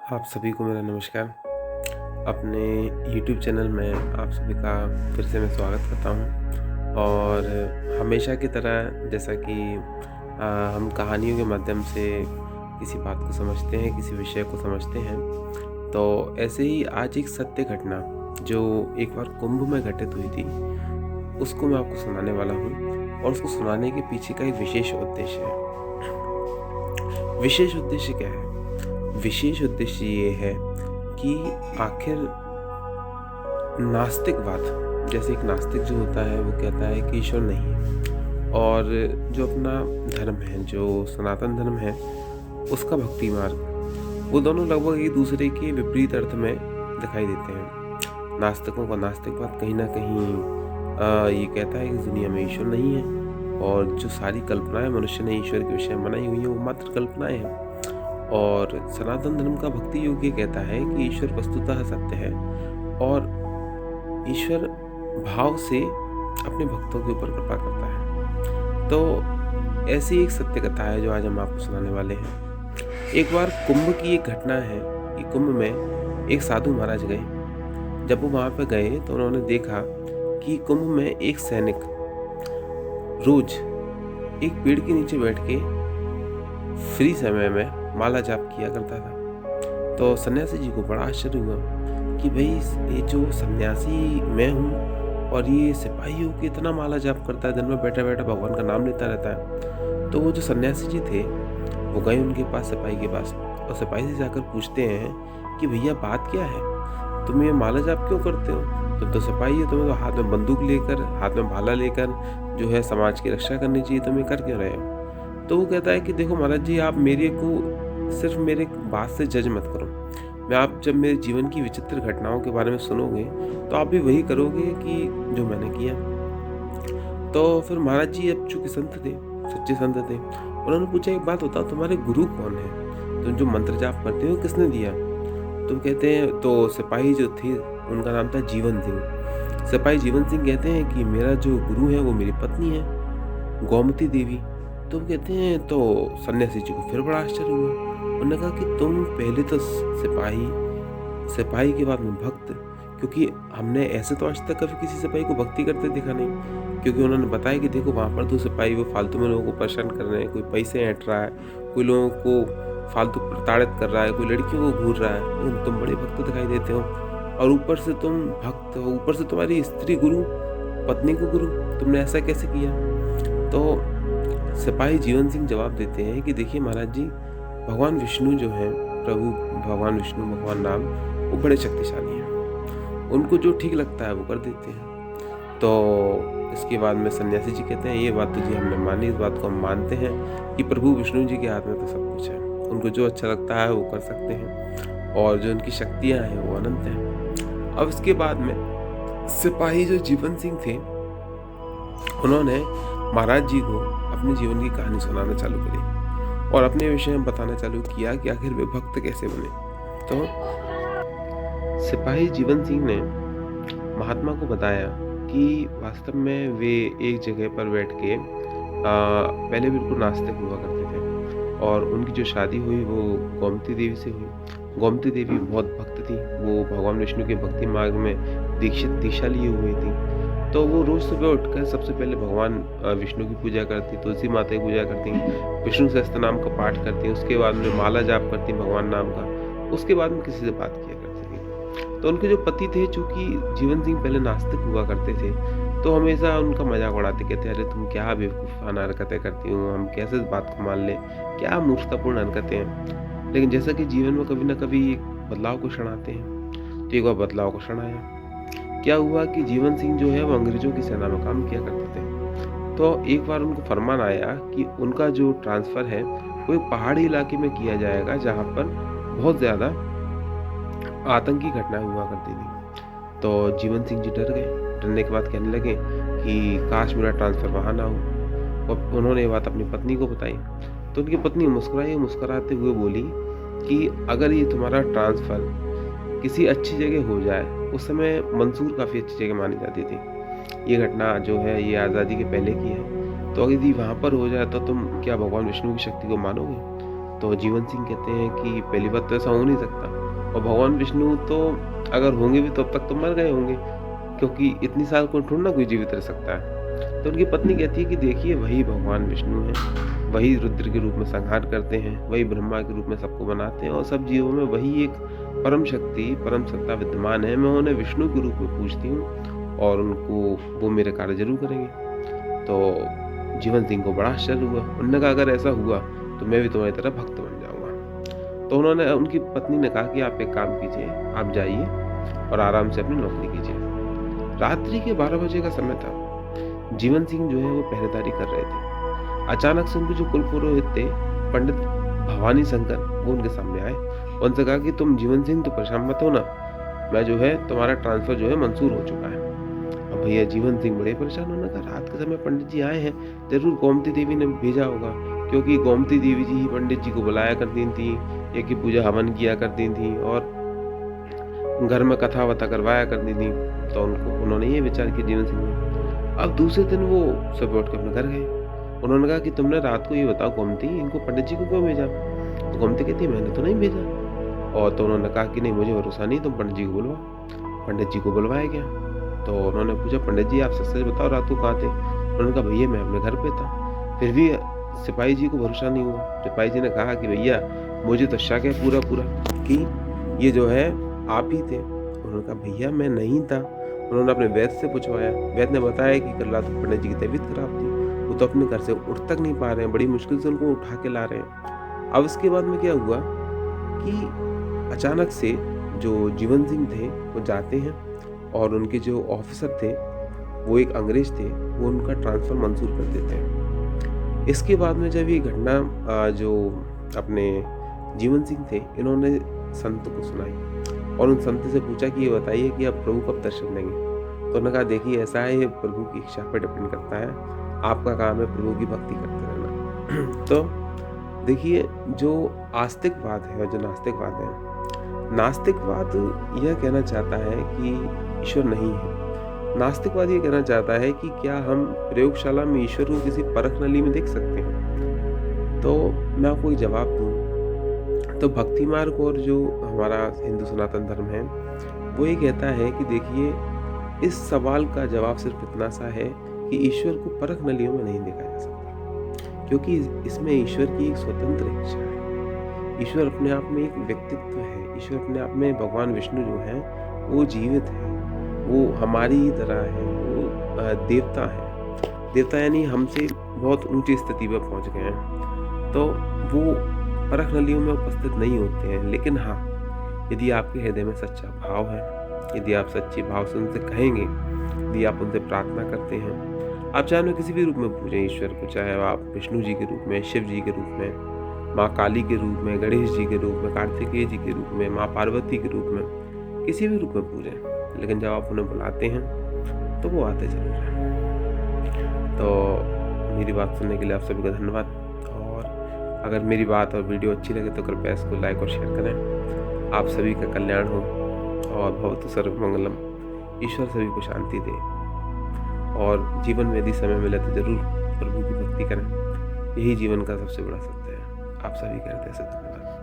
आप सभी को मेरा नमस्कार। अपने यूट्यूब चैनल में आप सभी का फिर से मैं स्वागत करता हूँ और हमेशा की तरह जैसा कि हम कहानियों के माध्यम से किसी बात को समझते हैं, किसी विषय को समझते हैं, तो ऐसे ही आज एक सत्य घटना जो एक बार कुंभ में घटित हुई थी, उसको मैं आपको सुनाने वाला हूँ और उसको सुनाने के पीछे का एक विशेष उद्देश्य है। विशेष उद्देश्य क्या है? विशेष उद्देश्य ये है कि आखिर नास्तिकवाद, जैसे एक नास्तिक जो होता है वो कहता है कि ईश्वर नहीं है, और जो अपना धर्म है, जो सनातन धर्म है, उसका भक्ति मार्ग, वो दोनों लगभग एक दूसरे के विपरीत अर्थ में दिखाई देते हैं। नास्तिकों का नास्तिकवाद कहीं ना कहीं ये कहता है कि दुनिया में ईश्वर नहीं है और जो सारी कल्पनाएं मनुष्य ने ईश्वर के विषय में बनाई हुई हैं वो मात्र कल्पनाएं हैं। और सनातन धर्म का भक्ति योग ये कहता है कि ईश्वर वस्तुतः सत्य है और ईश्वर भाव से अपने भक्तों के ऊपर कृपा करता है। तो ऐसी एक सत्य कथा है जो आज हम आपको सुनाने वाले हैं। एक बार कुंभ की एक घटना है कि कुंभ में एक साधु महाराज गए। जब वो वहाँ पे गए तो उन्होंने देखा कि कुंभ में एक सैनिक रोज एक पेड़ के नीचे बैठ के फ्री समय में माला जाप किया करता था। तो सन्यासी जी को बड़ा आश्चर्य हुआ कि भाई ये जो सन्यासी मैं हूँ और ये सिपाही हो के इतना माला जाप करता है, दिन में बैठा बैठा भगवान का नाम लेता रहता है। तो वो जो सन्यासी जी थे वो गए उनके पास, सिपाही के पास, और सिपाही से जाकर पूछते हैं कि भैया बात क्या है, तुम ये माला जाप क्यों करते हो? तुम तो सिपाही है, तुम्हें तो हाथ में बंदूक लेकर, हाथ में भाला लेकर जो है समाज की रक्षा करनी चाहिए, तुम ये कर क्यों रहे हो? तो वो कहता है कि देखो महाराज जी, आप मेरे को सिर्फ मेरे बात से जज मत करो। मैं आप जब मेरे जीवन की विचित्र घटनाओं के बारे में सुनोगे तो आप भी वही करोगे कि जो मैंने किया। तो फिर महाराज जी अब चूंकि संत थे, सच्चे संत थे, उन्होंने पूछा एक बात बताओ, तुम्हारे गुरु कौन है? तुम जो मंत्र जाप करते हो किसने दिया? तो कहते हैं, तो सिपाही जो थे उनका नाम था जीवन सिंह। सिपाही जीवन सिंह कहते हैं कि मेरा जो गुरु है वो मेरी पत्नी है, गोमती देवी। तो वो कहते हैं, तो सन्यासी जी को फिर बड़ा आश्चर्य हुआ। उन्होंने कहा कि तुम पहले तो सिपाही, सिपाही के बाद में भक्त, क्योंकि हमने ऐसे तो आज तक कभी किसी सिपाही को भक्ति करते देखा नहीं। क्योंकि उन्होंने बताया कि देखो वहाँ पर 2 सिपाही वो फालतू में लोगों को परेशान कर रहे हैं, कोई पैसे ऐंठ रहा है, कोई लोगों को फालतू प्रताड़ित कर रहा है, कोई लड़कियों को घूर रहा है, लेकिन तुम बड़े भक्त दिखाई देते हो और ऊपर से तुम भक्त हो, ऊपर से तुम्हारी स्त्री गुरु, पत्नी को गुरु, तुमने ऐसा कैसे किया? तो सिपाही जीवन सिंह जवाब देते हैं कि देखिए महाराज जी, भगवान विष्णु जो हैं, प्रभु भगवान विष्णु, भगवान राम, वो बड़े शक्तिशाली हैं, उनको जो ठीक लगता है वो कर देते हैं। तो इसके बाद में सन्यासी जी कहते हैं, ये बात तो जी हमने मानी, इस बात को हम मानते हैं कि प्रभु विष्णु जी के हाथ में तो सब कुछ है, उनको जो अच्छा लगता है वो कर सकते हैं और जो उनकी शक्तियाँ हैं वो अनंत हैं। अब इसके बाद में सिपाही जो जीवन सिंह थे, उन्होंने महाराज जी को अपने जीवन की कहानी सुनाना चालू करी और अपने विषय में बताना चालू किया कि आखिर वे भक्त कैसे बने। तो सिपाही जीवन सिंह ने महात्मा को बताया कि वास्तव में वे एक जगह पर बैठ के पहले बिल्कुल नास्तिक हुआ करते थे और उनकी जो शादी हुई वो गोमती देवी से हुई। गोमती देवी बहुत भक्त थी, वो भगवान विष्णु के भक्ति मार्ग में दीक्षा लिए हुई थी। तो वो रोज सुबह उठकर सबसे पहले भगवान विष्णु की पूजा करती, तुलसी माता की पूजा करती, विष्णु सहस्त्र नाम का पाठ करती, उसके बाद में माला जाप करती भगवान नाम का, उसके बाद में किसी से बात किया करती थी। तो उनके जो पति थे, चूंकि जीवन सिंह पहले नास्तिक हुआ करते थे, तो हमेशा उनका मजाक उड़ाते, कहते अरे तुम क्या बेवकूफ़ाना हरकतें करती हो, हम कैसे इस बात को मान लें, क्या मूर्खतापूर्ण हरकतें हैं। लेकिन जैसा कि जीवन में कभी ना कभी एक बदलाव को क्षण आते हैं, तो एक बार बदलाव को क्षण आया। क्या हुआ कि जीवन सिंह जो है वो अंग्रेजों की सेना में काम किया करते थे। तो एक बार उनको फरमान आया कि उनका जो ट्रांसफ़र है वो एक पहाड़ी इलाके में किया जाएगा जहाँ पर बहुत ज़्यादा आतंकी घटनाएं हुआ करती थी। तो जीवन सिंह जी डर गए। डरने के बाद कहने लगे कि काश मेरा ट्रांसफ़र वहाँ ना हो। और उन्होंने ये बात अपनी पत्नी को बताई। तो उनकी पत्नी मुस्कुराई, मुस्कुराते हुए बोली कि अगर ये तुम्हारा ट्रांसफ़र किसी अच्छी जगह हो जाए, उस समय मंसूर काफ़ी अच्छी जगह मानी जाती थी। ये घटना जो है ये आज़ादी के पहले की है। तो यदि वहाँ पर हो जाए तो तुम क्या भगवान विष्णु की शक्ति को मानोगे? तो जीवन सिंह कहते हैं कि पहली बात तो ऐसा हो नहीं सकता, और भगवान विष्णु तो अगर होंगे भी तो अब तक तो मर गए होंगे, क्योंकि इतनी साल कोई थोड़ा ना कोई जीवित रह सकता है। तो उनकी पत्नी कहती है कि देखिए वही भगवान विष्णु हैं, वही रुद्र के रूप में संहार करते हैं, वही ब्रह्मा के रूप में सबको बनाते हैं, और सब जीवों में वही एक परम शक्ति, परम सत्ता विद्यमान है। मैं उन्हें विष्णु के रूप में पूजती हूँ और उनको वो मेरे कार्य जरूर करेंगे। तो जीवन सिंह को बड़ा आश्चर्य हुआ। उन्होंने कहा अगर ऐसा हुआ तो मैं भी तुम्हारी तरह भक्त बन जाऊंगा। तो उनकी पत्नी ने कहा कि आप एक काम कीजिए, आप जाइए और आराम से अपनी नौकरी कीजिए। रात्रि के 12 बजे का समय था। जीवन सिंह जो है वो पहरेदारी कर रहे थे। अचानक से उनके जो कुल पुरोहित थे, पंडित भवानी शंकर, वो उनके सामने आए। उनसे कहा कि तुम जीवन सिंह तो परेशान मत हो ना, मैं जो है तुम्हारा ट्रांसफर जो है मंजूर हो चुका है। अब भैया जीवन सिंह बड़े परेशान होने का, रात के समय पंडित जी आए हैं, जरूर गोमती देवी ने भेजा होगा, क्योंकि गोमती देवी जी ही पंडित जी को बुलाया करती थी, एक ही पूजा हवन किया करती थी और घर में कथा वथा करवाया करती थी। तो उन्होंने ये विचार किया जीवन सिंह ने। अब दूसरे दिन वो सुबह उठ के अपने घर गए। उन्होंने कहा कि तुमने रात को ये बताओ गोमती, इनको पंडित जी को क्यों भेजा? तो गोमती कहती मैंने तो नहीं भेजा। और तो उन्होंने कहा कि नहीं, मुझे भरोसा नहीं, तुम पंडित जी को बुलवाओ। पंडित जी को बुलवाया गया। तो उन्होंने पूछा पंडित जी आप सच सच बताओ रात को कहाँ थे? उन्होंने कहा भैया मैं अपने घर पे था। फिर भी सिपाही जी को भरोसा नहीं हुआ। सिपाही जी ने कहा कि भैया मुझे तो शक है पूरा पूरा कि ये जो है आप ही थे। उन्होंने कहा भैया मैं नहीं था। उन्होंने अपने वैद्य से पूछवाया। वैद्य ने बताया कि कल रात को पंडित जी की तबीयत खराब थी, वो तो अपने घर से उठ तक नहीं पा रहे हैं, बड़ी मुश्किल से उनको उठा के ला रहे हैं। अब इसके बाद में क्या हुआ कि अचानक से जो जीवन सिंह थे वो जाते हैं और उनके जो ऑफिसर थे वो एक अंग्रेज थे, वो उनका ट्रांसफ़र मंजूर कर देते हैं। इसके बाद में जब ये घटना जो अपने जीवन सिंह थे, इन्होंने संत को सुनाई और उन संत से पूछा कि ये बताइए कि आप प्रभु कब दर्शन देंगे? तो उन्होंने कहा देखिए ऐसा है, ये प्रभु की इच्छा पर डिपेंड करता है, आपका काम है प्रभु की भक्ति करते रहना। तो देखिए जो आस्तिकवाद है और जो नास्तिकवाद है, नास्तिकवाद यह कहना चाहता है कि ईश्वर नहीं है। नास्तिकवाद ये कहना चाहता है कि क्या हम प्रयोगशाला में ईश्वर को किसी परख नली में देख सकते हैं? तो मैं आपको एक जवाब दूं तो भक्ति मार्ग और जो हमारा हिंदू सनातन धर्म है वो ये कहता है कि देखिए इस सवाल का जवाब सिर्फ इतना सा है कि ईश्वर को परख नलियों में नहीं देखा जा सकता, क्योंकि इसमें ईश्वर की एक स्वतंत्र इच्छा है। ईश्वर अपने आप में एक व्यक्तित्व है। ईश्वर अपने आप में, भगवान विष्णु जो है वो जीवित है, वो हमारी ही तरह है, वो देवता है। देवता यानी हमसे बहुत ऊंची स्थिति पर पहुंच गए हैं, तो वो परख नलियों में उपस्थित नहीं होते हैं। लेकिन हाँ, यदि आपके हृदय में सच्चा भाव है, यदि आप सच्चे भाव से उनसे कहेंगे, यदि आप उनसे प्रार्थना करते हैं, आप चाहे उन्हें किसी भी रूप में पूजें ईश्वर को, चाहे आप विष्णु जी के रूप में, शिव जी के रूप में, माँ काली के रूप में, गणेश जी के रूप में, कार्तिकेय जी के रूप में, माँ पार्वती के रूप में, किसी भी रूप में पूजें, लेकिन जब आप उन्हें बुलाते हैं तो वो आते जरूर हैं। तो मेरी बात सुनने के लिए आप सभी का धन्यवाद। और अगर मेरी बात और वीडियो अच्छी लगे तो कृपया इसको लाइक और शेयर करें। आप सभी का कल्याण हो और भवतु सर्वमंगलम। ईश्वर सभी को शांति दे और जीवन में यदि समय मिले तो जरूर प्रभु की भक्ति करें। यही जीवन का सबसे बड़ा सत्य है। आप सभी का हृदय से धन्यवाद।